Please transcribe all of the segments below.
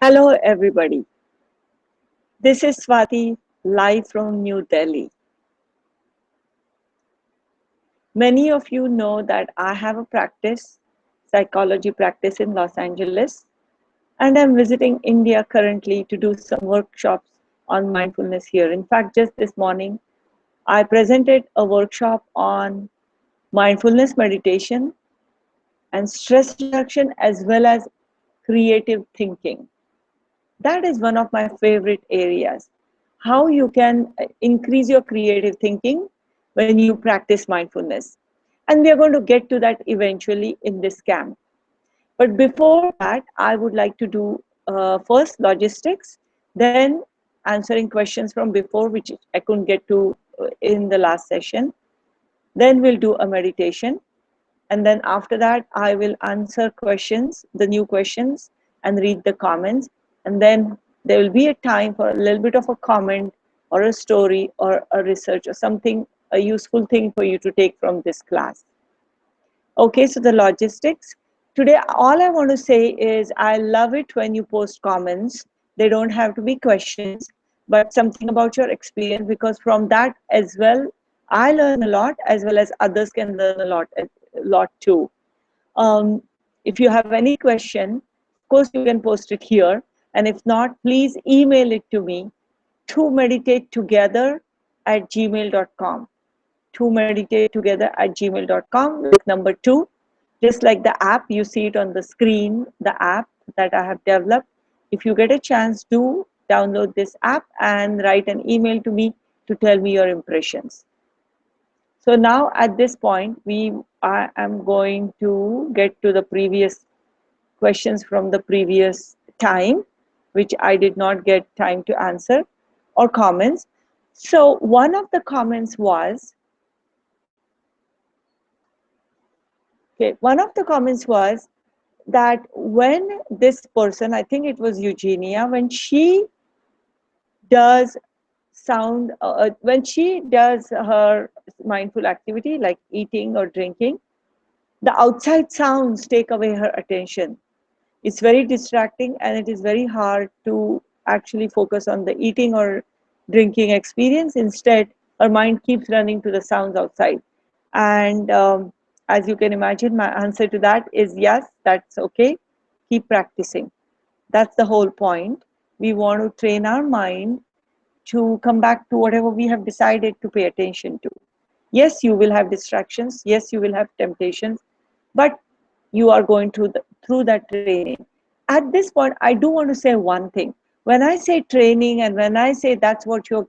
Hello, everybody. This is Swati, live from New Delhi. Many of you know that I have a psychology practice in Los Angeles, and I'm visiting India currently to do some workshops on mindfulness here. In fact, just this morning, I presented a workshop on mindfulness meditation and stress reduction as well as creative thinking. That is one of my favorite areas. How you can increase your creative thinking when you practice mindfulness. And we are going to get to that eventually in this camp. But before that, I would like to do first logistics, then answering questions from before, which I couldn't get to in the last session. Then we'll do a meditation. And then after that, I will answer questions, the new questions, and read the comments. And then there will be a time for a little bit of a comment or a story or a research or something, a useful thing for you to take from this class. Okay, so the logistics. Today, all I want to say is I love it when you post comments. They don't have to be questions, but something about your experience, because from that as well, I learn a lot as well as others can learn a lot too. If you have any question, of course you can post it here. And if not, please email it to me to meditate together at gmail.com. To meditate together at gmail.com with number 2. Just like the app, you see it on the screen, the app that I have developed. If you get a chance, do download this app and write an email to me to tell me your impressions. So now at this point, I am going to get to the previous questions from the previous time, which I did not get time to answer, or comments. So one of the comments was, that when this person, I think it was Eugenia, when she does when she does her mindful activity like eating or drinking, the outside sounds take away her attention. It's very distracting and it is very hard to actually focus on the eating or drinking experience. Instead, her mind keeps running to the sounds outside. And as you can imagine, my answer to that is yes, that's okay. Keep practicing. That's the whole point. We want to train our mind to come back to whatever we have decided to pay attention to. Yes, you will have distractions. Yes, you will have temptations, but you are going through that training. At this point, I do want to say one thing. When I say training and when I say that's what you're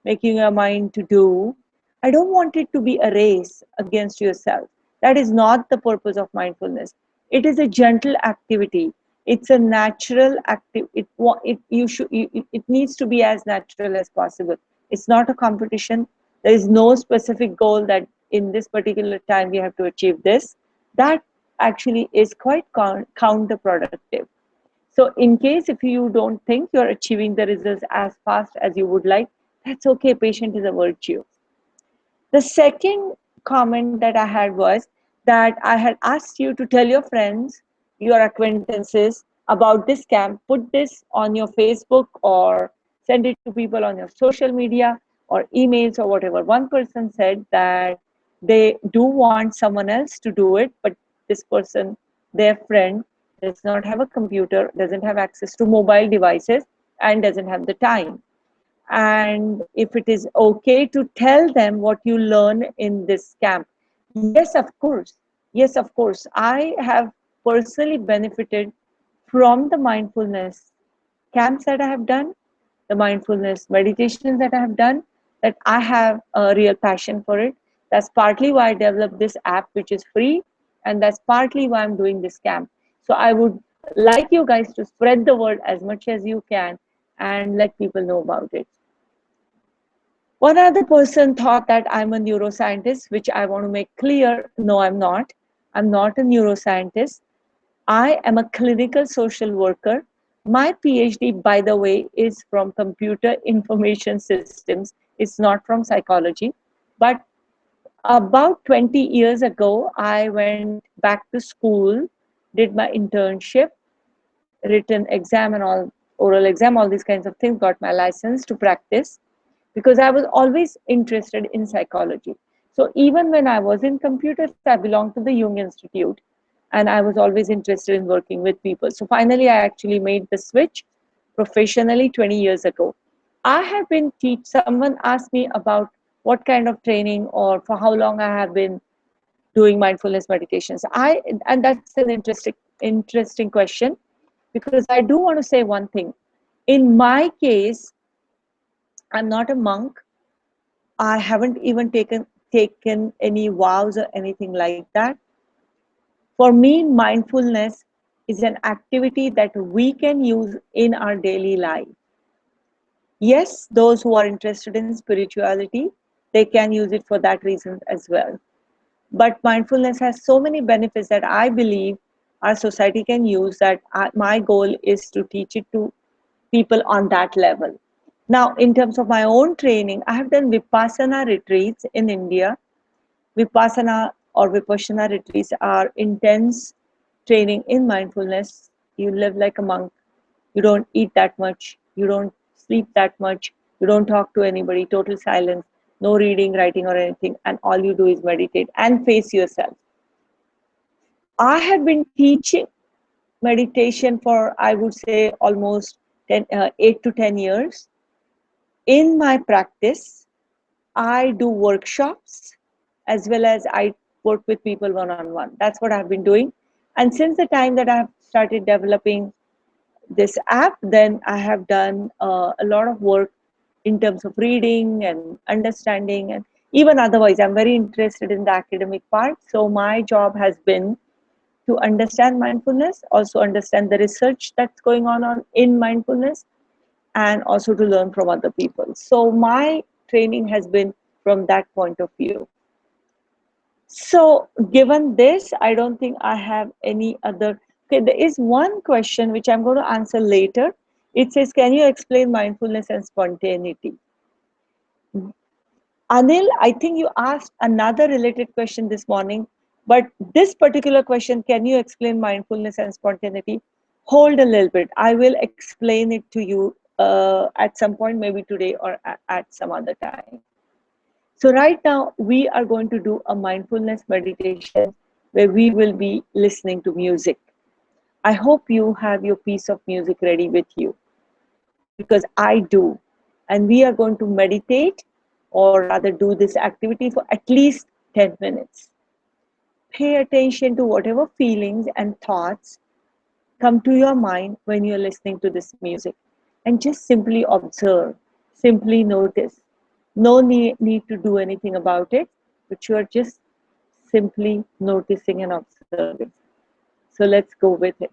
making your mind to do, I don't want it to be a race against yourself. That is not the purpose of mindfulness. It is a gentle activity. It's a natural it needs to be as natural as possible. It's not a competition. There is no specific goal that in this particular time we have to achieve this. That actually is quite counterproductive. So in case if you don't think you're achieving the results as fast as you would like, that's okay. Patience is a virtue. The second comment that I had was that I had asked you to tell your friends, your acquaintances about this camp, put this on your Facebook or send it to people on your social media or emails or whatever. One person said that they do want someone else to do it, but this person, their friend, does not have a computer, doesn't have access to mobile devices, and doesn't have the time. And if it is okay to tell them what you learn in this camp. Yes, of course. Yes, of course. I have personally benefited from the mindfulness camps that I have done, the mindfulness meditations that I have done, that I have a real passion for it. That's partly why I developed this app, which is free, and that's partly why I'm doing this camp. So I would like you guys to spread the word as much as you can and let people know about it. One other person thought that I'm a neuroscientist, which I want to make clear. No, I'm not. I'm not a neuroscientist. I am a clinical social worker. My PhD, by the way, is from computer information systems. It's not from psychology. But about 20 years ago, I went back to school, did my internship, written exam and all oral exam, all these kinds of things, got my license to practice because I was always interested in psychology. So even when I was in computers, I belonged to the Jung Institute and I was always interested in working with people. So finally, I actually made the switch professionally 20 years ago. I have been someone asked me about what kind of training or for how long I have been doing mindfulness meditations. And that's an interesting question because I do want to say one thing. In my case, I'm not a monk. I haven't even taken any vows or anything like that. For me, mindfulness is an activity that we can use in our daily life. Yes, those who are interested in spirituality, they can use it for that reason as well. But mindfulness has so many benefits that I believe our society can use that my goal is to teach it to people on that level. Now, in terms of my own training, I have done Vipassana retreats in India. Vipassana or Vipassana retreats are intense training in mindfulness. You live like a monk. You don't eat that much. You don't sleep that much. You don't talk to anybody. Total silence. No reading, writing, or anything. And all you do is meditate and face yourself. I have been teaching meditation for, I would say, almost 8 to 10 years. In my practice, I do workshops as well as I work with people one on one. That's what I've been doing. And since the time that I've started developing this app, then I have done a lot of work in terms of reading and understanding. And even otherwise, I'm very interested in the academic part. So my job has been to understand mindfulness, also understand the research that's going on in mindfulness, and also to learn from other people. So my training has been from that point of view. So given this, I don't think I have any other. Okay, there is one question which I'm going to answer later. It says, can you explain mindfulness and spontaneity? Anil, I think you asked another related question this morning, but this particular question, can you explain mindfulness and spontaneity? Hold a little bit. I will explain it to you at some point, maybe today or at some other time. So right now, we are going to do a mindfulness meditation where we will be listening to music. I hope you have your piece of music ready with you because I do. And we are going to meditate or rather do this activity for at least 10 minutes. Pay attention to whatever feelings and thoughts come to your mind when you're listening to this music and just simply observe, simply notice. No need to do anything about it, but you're just simply noticing and observing. So let's go with it.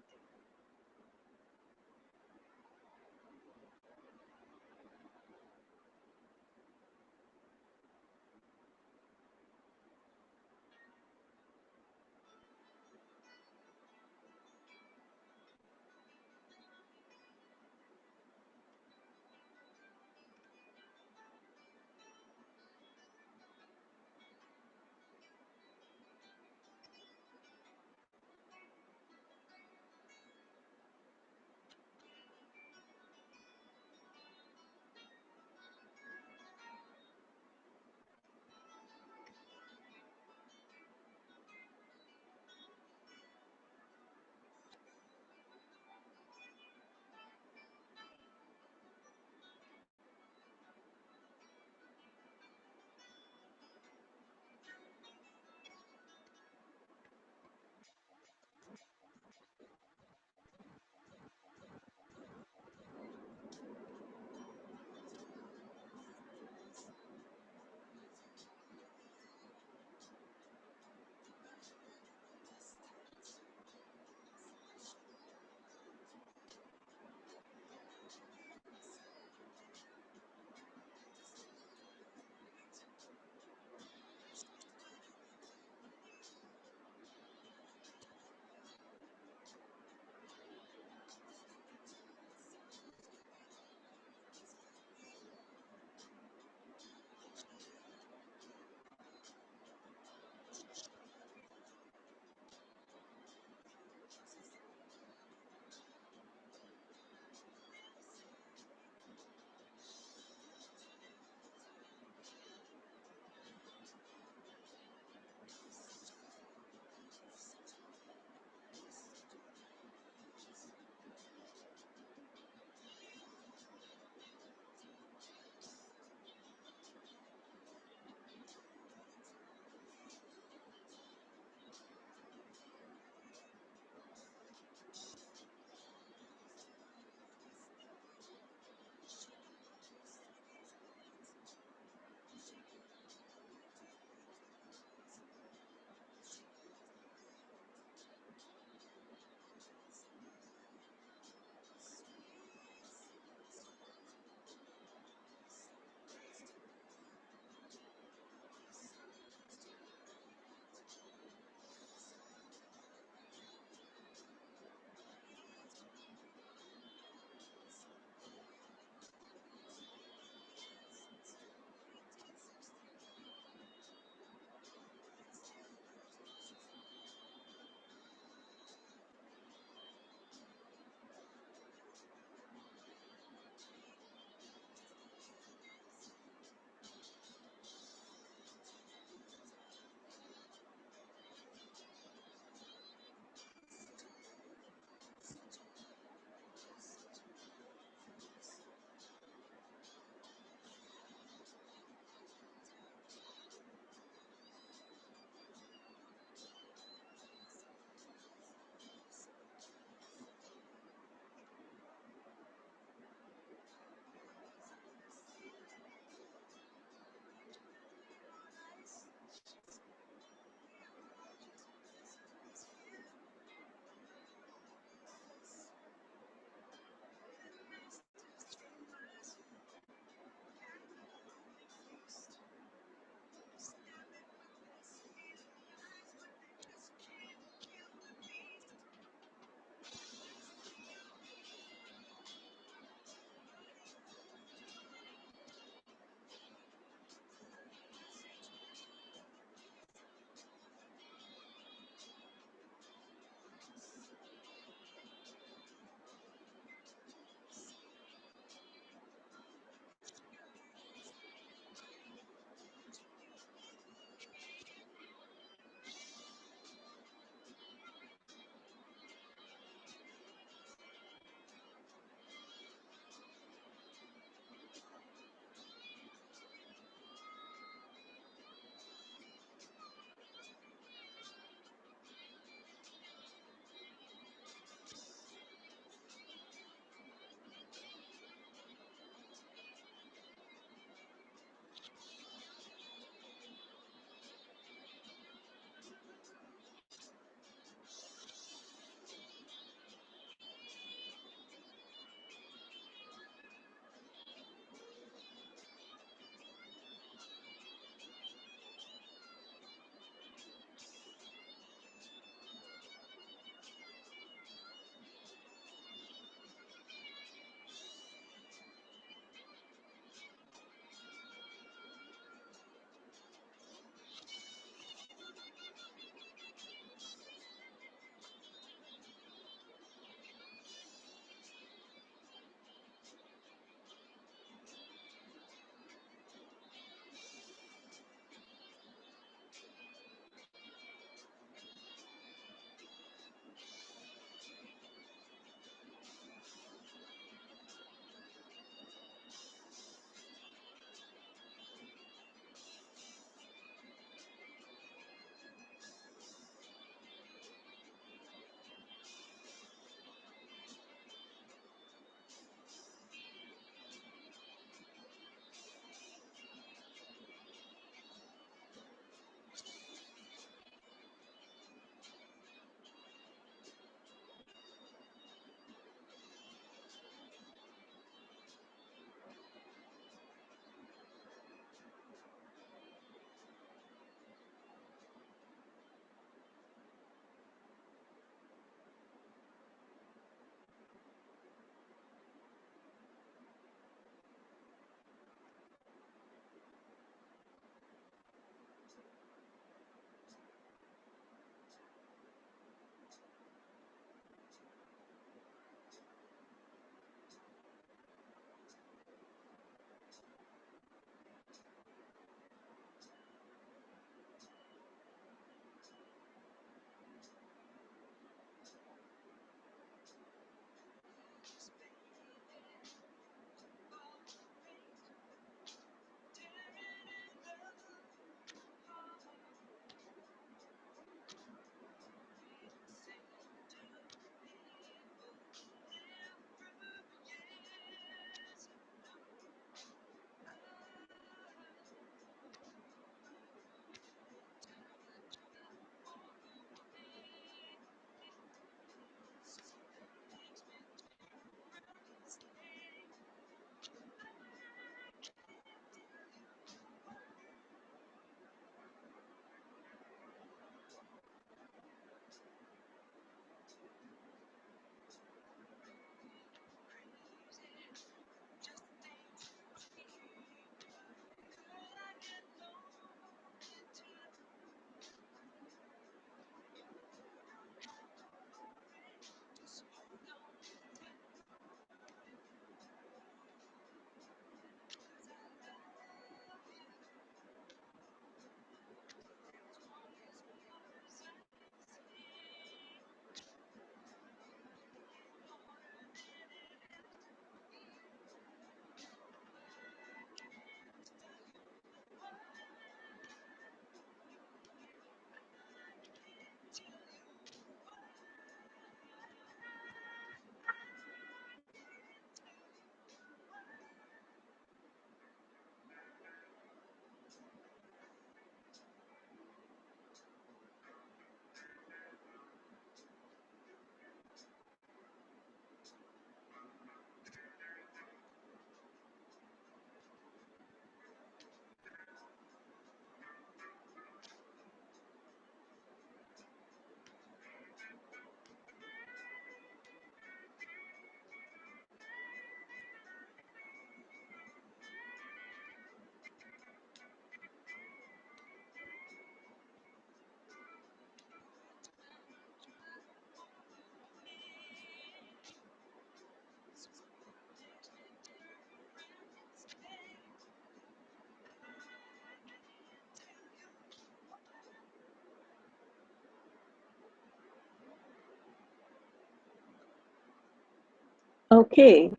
Okay.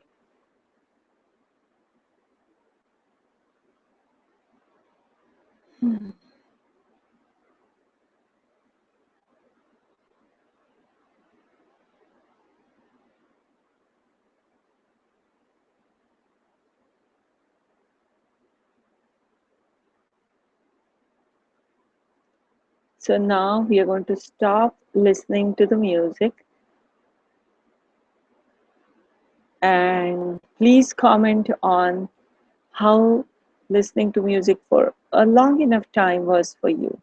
So now we are going to stop listening to the music, and please comment on how listening to music for a long enough time was for you.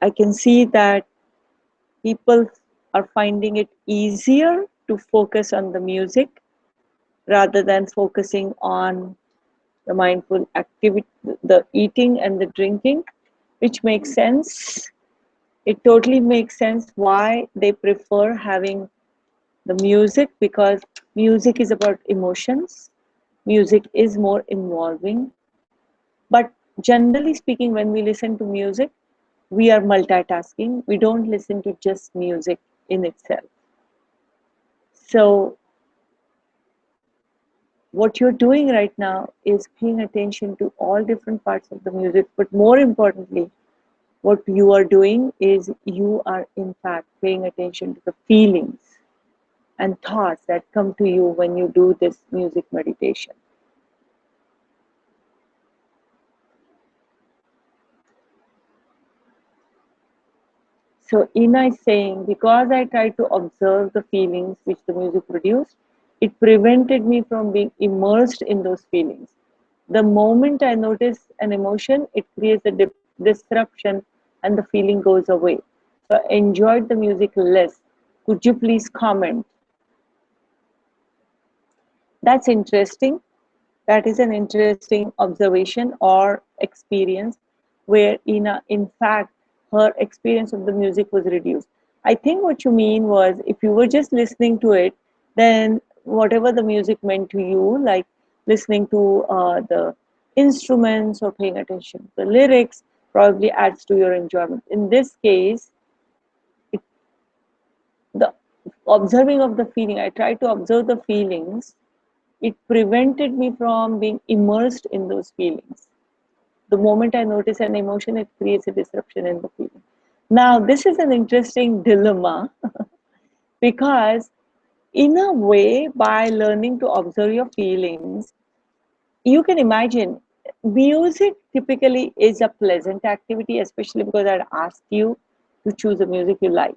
I can see that people are finding it easier to focus on the music rather than focusing on the mindful activity, the eating and the drinking, which makes sense. It totally makes sense why they prefer having the music, because music is about emotions. Music is more involving. But generally speaking, when we listen to music, we are multitasking. We don't listen to just music in itself. So, what you're doing right now is paying attention to all different parts of the music, but more importantly, what you are doing is you are in fact paying attention to the feelings and thoughts that come to you when you do this music meditation. So Ina is saying, because I tried to observe the feelings which the music produced, it prevented me from being immersed in those feelings. The moment I notice an emotion, it creates a disruption and the feeling goes away. So I enjoyed the music less. Could you please comment? That's interesting. That is an interesting observation or experience where in fact her experience of the music was reduced. I think what you mean was, if you were just listening to it, then whatever the music meant to you, like listening to the instruments or paying attention to the lyrics, probably adds to your enjoyment. In this case, it, the observing of the feeling, I try to observe the feelings, it prevented me from being immersed in those feelings. The moment I notice an emotion, it creates a disruption in the feeling. Now, this is an interesting dilemma because, in a way, by learning to observe your feelings, you can imagine music typically is a pleasant activity, especially because I'd asked you to choose a music you like.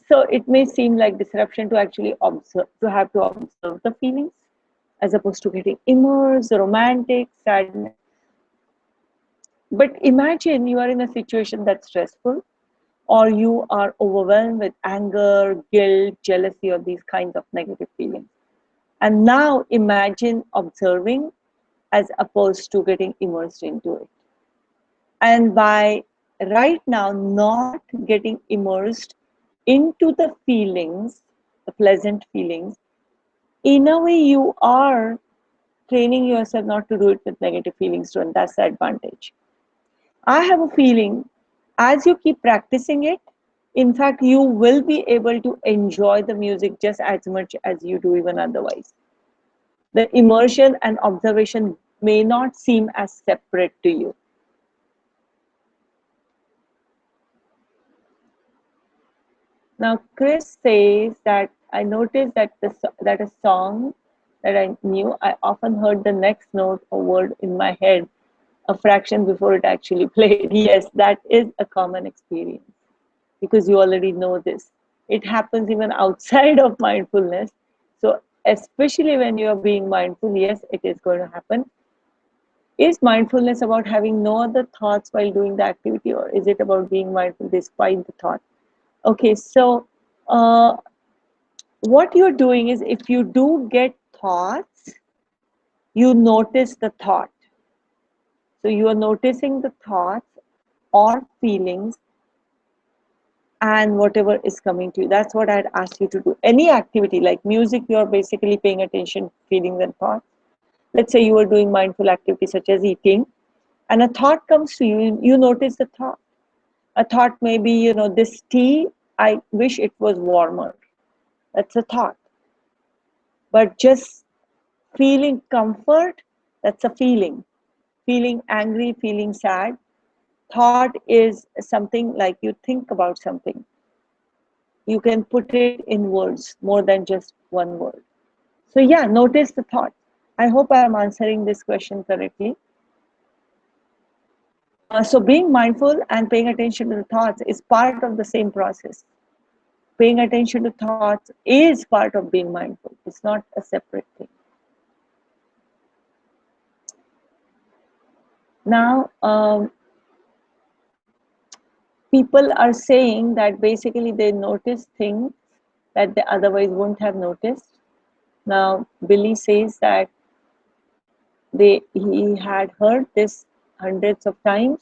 So it may seem like disruption to actually observe, to have to observe the feelings as opposed to getting immersed, romantic, sadness. But imagine you are in a situation that's stressful, or you are overwhelmed with anger, guilt, jealousy, or these kinds of negative feelings. And now imagine observing as opposed to getting immersed into it. And by right now not getting immersed into the feelings, the pleasant feelings, in a way you are training yourself not to do it with negative feelings too, and that's the advantage. I have a feeling as you keep practicing it, in fact, you will be able to enjoy the music just as much as you do even otherwise. The immersion and observation may not seem as separate to you. Now, Chris says that I noticed that that a song that I knew, I often heard the next note or word in my head a fraction before it actually played. Yes, that is a common experience because you already know this. It happens even outside of mindfulness. So, especially when you are being mindful, yes, it is going to happen. Is mindfulness about having no other thoughts while doing the activity, or is it about being mindful despite the thought? Okay, so uh, what you're doing is, if you do get thoughts, you notice the thought. So you are noticing the thoughts or feelings and whatever is coming to you. That's what I'd ask you to do. Any activity like music, you're basically paying attention to feelings and thoughts. Let's say you are doing mindful activity such as eating, and a thought comes to you, you notice the thought. A thought may be, this tea, I wish it was warmer. That's a thought. But just feeling comfort, that's a feeling. Feeling angry, feeling sad. Thought is something like you think about something. You can put it in words more than just one word. So yeah, notice the thought. I hope I am answering this question correctly. So being mindful and paying attention to the thoughts is part of the same process. Paying attention to thoughts is part of being mindful. It's not a separate thing. Now, people are saying that basically they notice things that they otherwise wouldn't have noticed. Now, Billy says that he had heard this hundreds of times,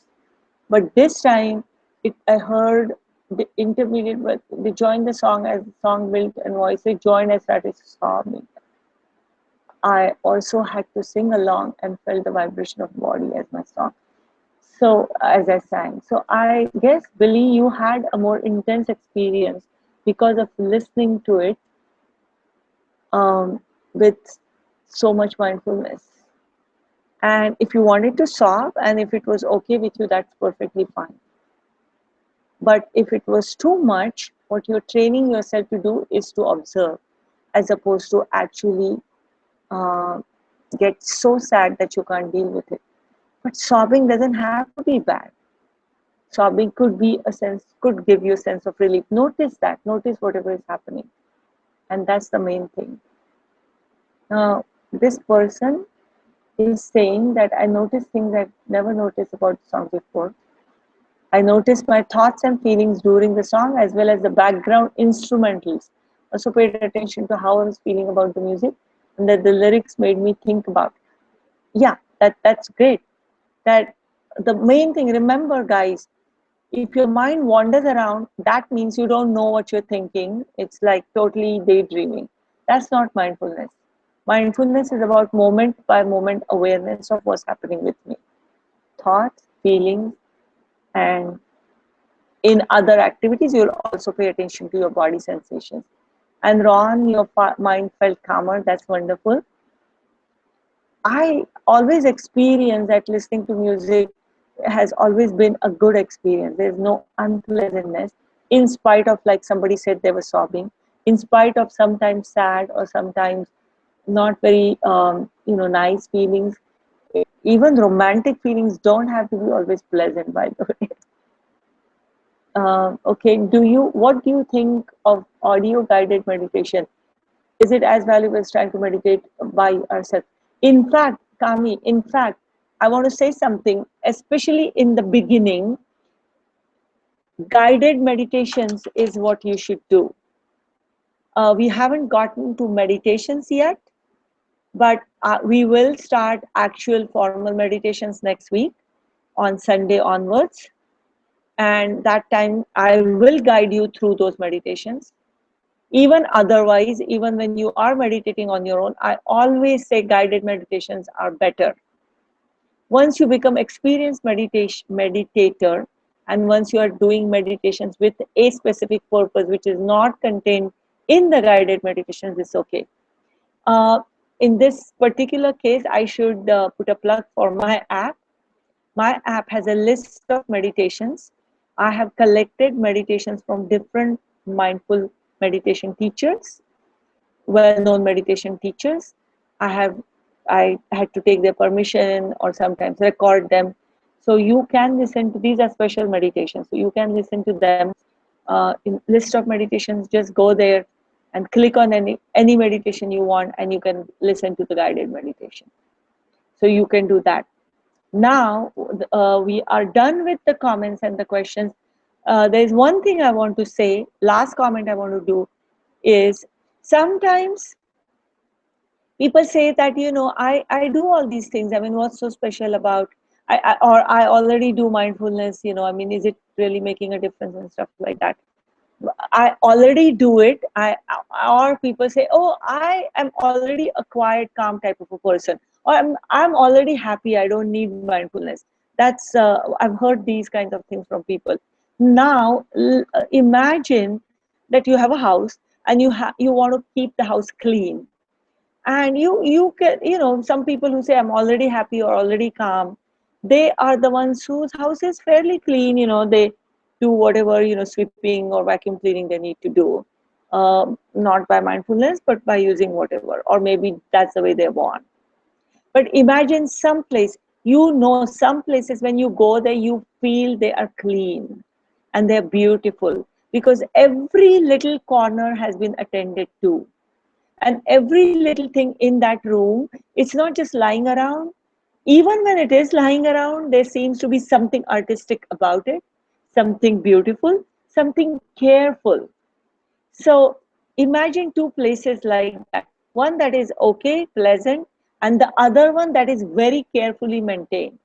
but this time I heard the intermediate, but they joined the song as the song built and voices joined. I started sobbing. I also had to sing along and felt the vibration of body as my song. So as I sang, so I guess Billy, you had a more intense experience because of listening to it with so much mindfulness. And if you wanted to sob and if it was okay with you, that's perfectly fine. But if it was too much, what you're training yourself to do is to observe as opposed to actually uh, get so sad that you can't deal with it. But sobbing doesn't have to be bad. Sobbing could be a sense, could give you a sense of relief. Notice that, notice whatever is happening. And that's the main thing. Now, this person is saying that I noticed things I never noticed about the song before. I noticed my thoughts and feelings during the song as well as the background instrumentals. Also paid attention to how I was feeling about the music and that the lyrics made me think about. Yeah, that's great. That the main thing, remember guys, if your mind wanders around, that means you don't know what you're thinking. It's like totally daydreaming. That's not mindfulness. Mindfulness is about moment by moment awareness of what's happening with me. Thoughts, feelings, and in other activities, you'll also pay attention to your body sensations. And Ron, your mind felt calmer. That's wonderful. I always experience that listening to music has always been a good experience. There's no unpleasantness, in spite of, like somebody said, they were sobbing, in spite of sometimes sad or sometimes not very, nice feelings. Even romantic feelings don't have to be always pleasant, by the way. Okay, what do you think of audio guided meditation? Is it as valuable as trying to meditate by ourselves? In fact, Kami, I want to say something, especially in the beginning, guided meditations is what you should do. We haven't gotten to meditations yet, but we will start actual formal meditations next week on Sunday onwards. And that time I will guide you through those meditations. Even otherwise, even when you are meditating on your own, I always say guided meditations are better. Once you become experienced meditator, and once you are doing meditations with a specific purpose, which is not contained in the guided meditations, it's okay. In this particular case, I should put a plug for my app. My app has a list of meditations. I have collected meditations from different mindful meditation teachers, well-known meditation teachers. I had to take their permission or sometimes record them. So you can listen to, these are special meditations. So you can listen to them in list of meditations. Just go there and click on any meditation you want, and you can listen to the guided meditation. So you can do that. Now we are done with the comments and the questions. There is one thing I want to say, last comment I want to do is, sometimes people say that, I do all these things. I mean, what's so special about, I already do mindfulness, I mean, is it really making a difference and stuff like that? I already do it. Or people say, oh, I am already a quiet, calm type of a person, or I'm already happy. I don't need mindfulness. That's I've heard these kinds of things from people. Now imagine that you have a house and you want to keep the house clean, and you can, some people who say I'm already happy or already calm, they are the ones whose house is fairly clean. They do whatever, sweeping or vacuum cleaning they need to do, not by mindfulness but by using whatever, or maybe that's the way they're born. But imagine some place, some places when you go there, you feel they are clean and they're beautiful because every little corner has been attended to. And every little thing in that room, it's not just lying around. Even when it is lying around, there seems to be something artistic about it, something beautiful, something careful. So imagine two places like that, one that is okay, pleasant, and the other one that is very carefully maintained.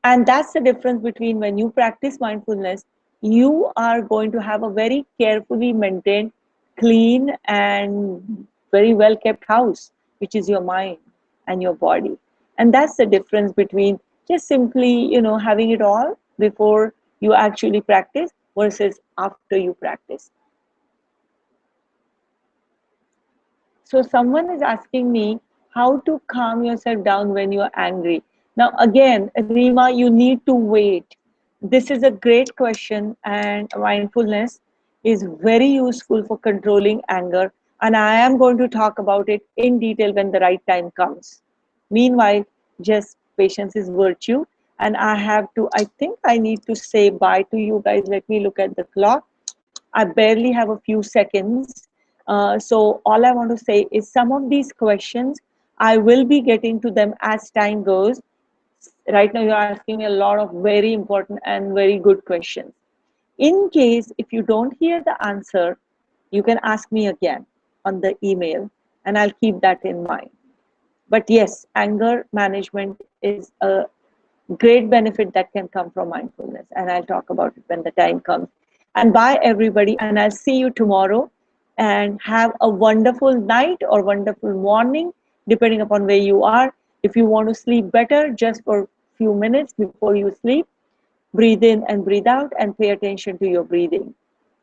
And that's the difference between when you practice mindfulness, you are going to have a very carefully maintained, clean, and very well kept house, which is your mind and your body. And that's the difference between just simply, having it all before you actually practice versus after you practice. So someone is asking me how to calm yourself down when you're angry. Now again, Rima, you need to wait. This is a great question, and mindfulness is very useful for controlling anger. And I am going to talk about it in detail when the right time comes. Meanwhile, just patience is virtue. And I think I need to say bye to you guys. Let me look at the clock. I barely have a few seconds. So all I want to say is some of these questions, I will be getting to them as time goes. Right now, you're asking me a lot of very important and very good questions. In case if you don't hear the answer, you can ask me again on the email, and I'll keep that in mind. But yes, anger management is a great benefit that can come from mindfulness, and I'll talk about it when the time comes. And bye everybody, and I'll see you tomorrow, and have a wonderful night or wonderful morning depending upon where you are. If you want to sleep better, just for a few minutes before you sleep, breathe in and breathe out and pay attention to your breathing.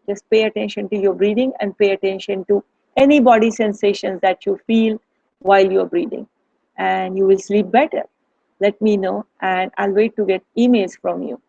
Just pay attention to your breathing and pay attention to any body sensations that you feel while you're breathing, and you will sleep better. Let me know, and I'll wait to get emails from you.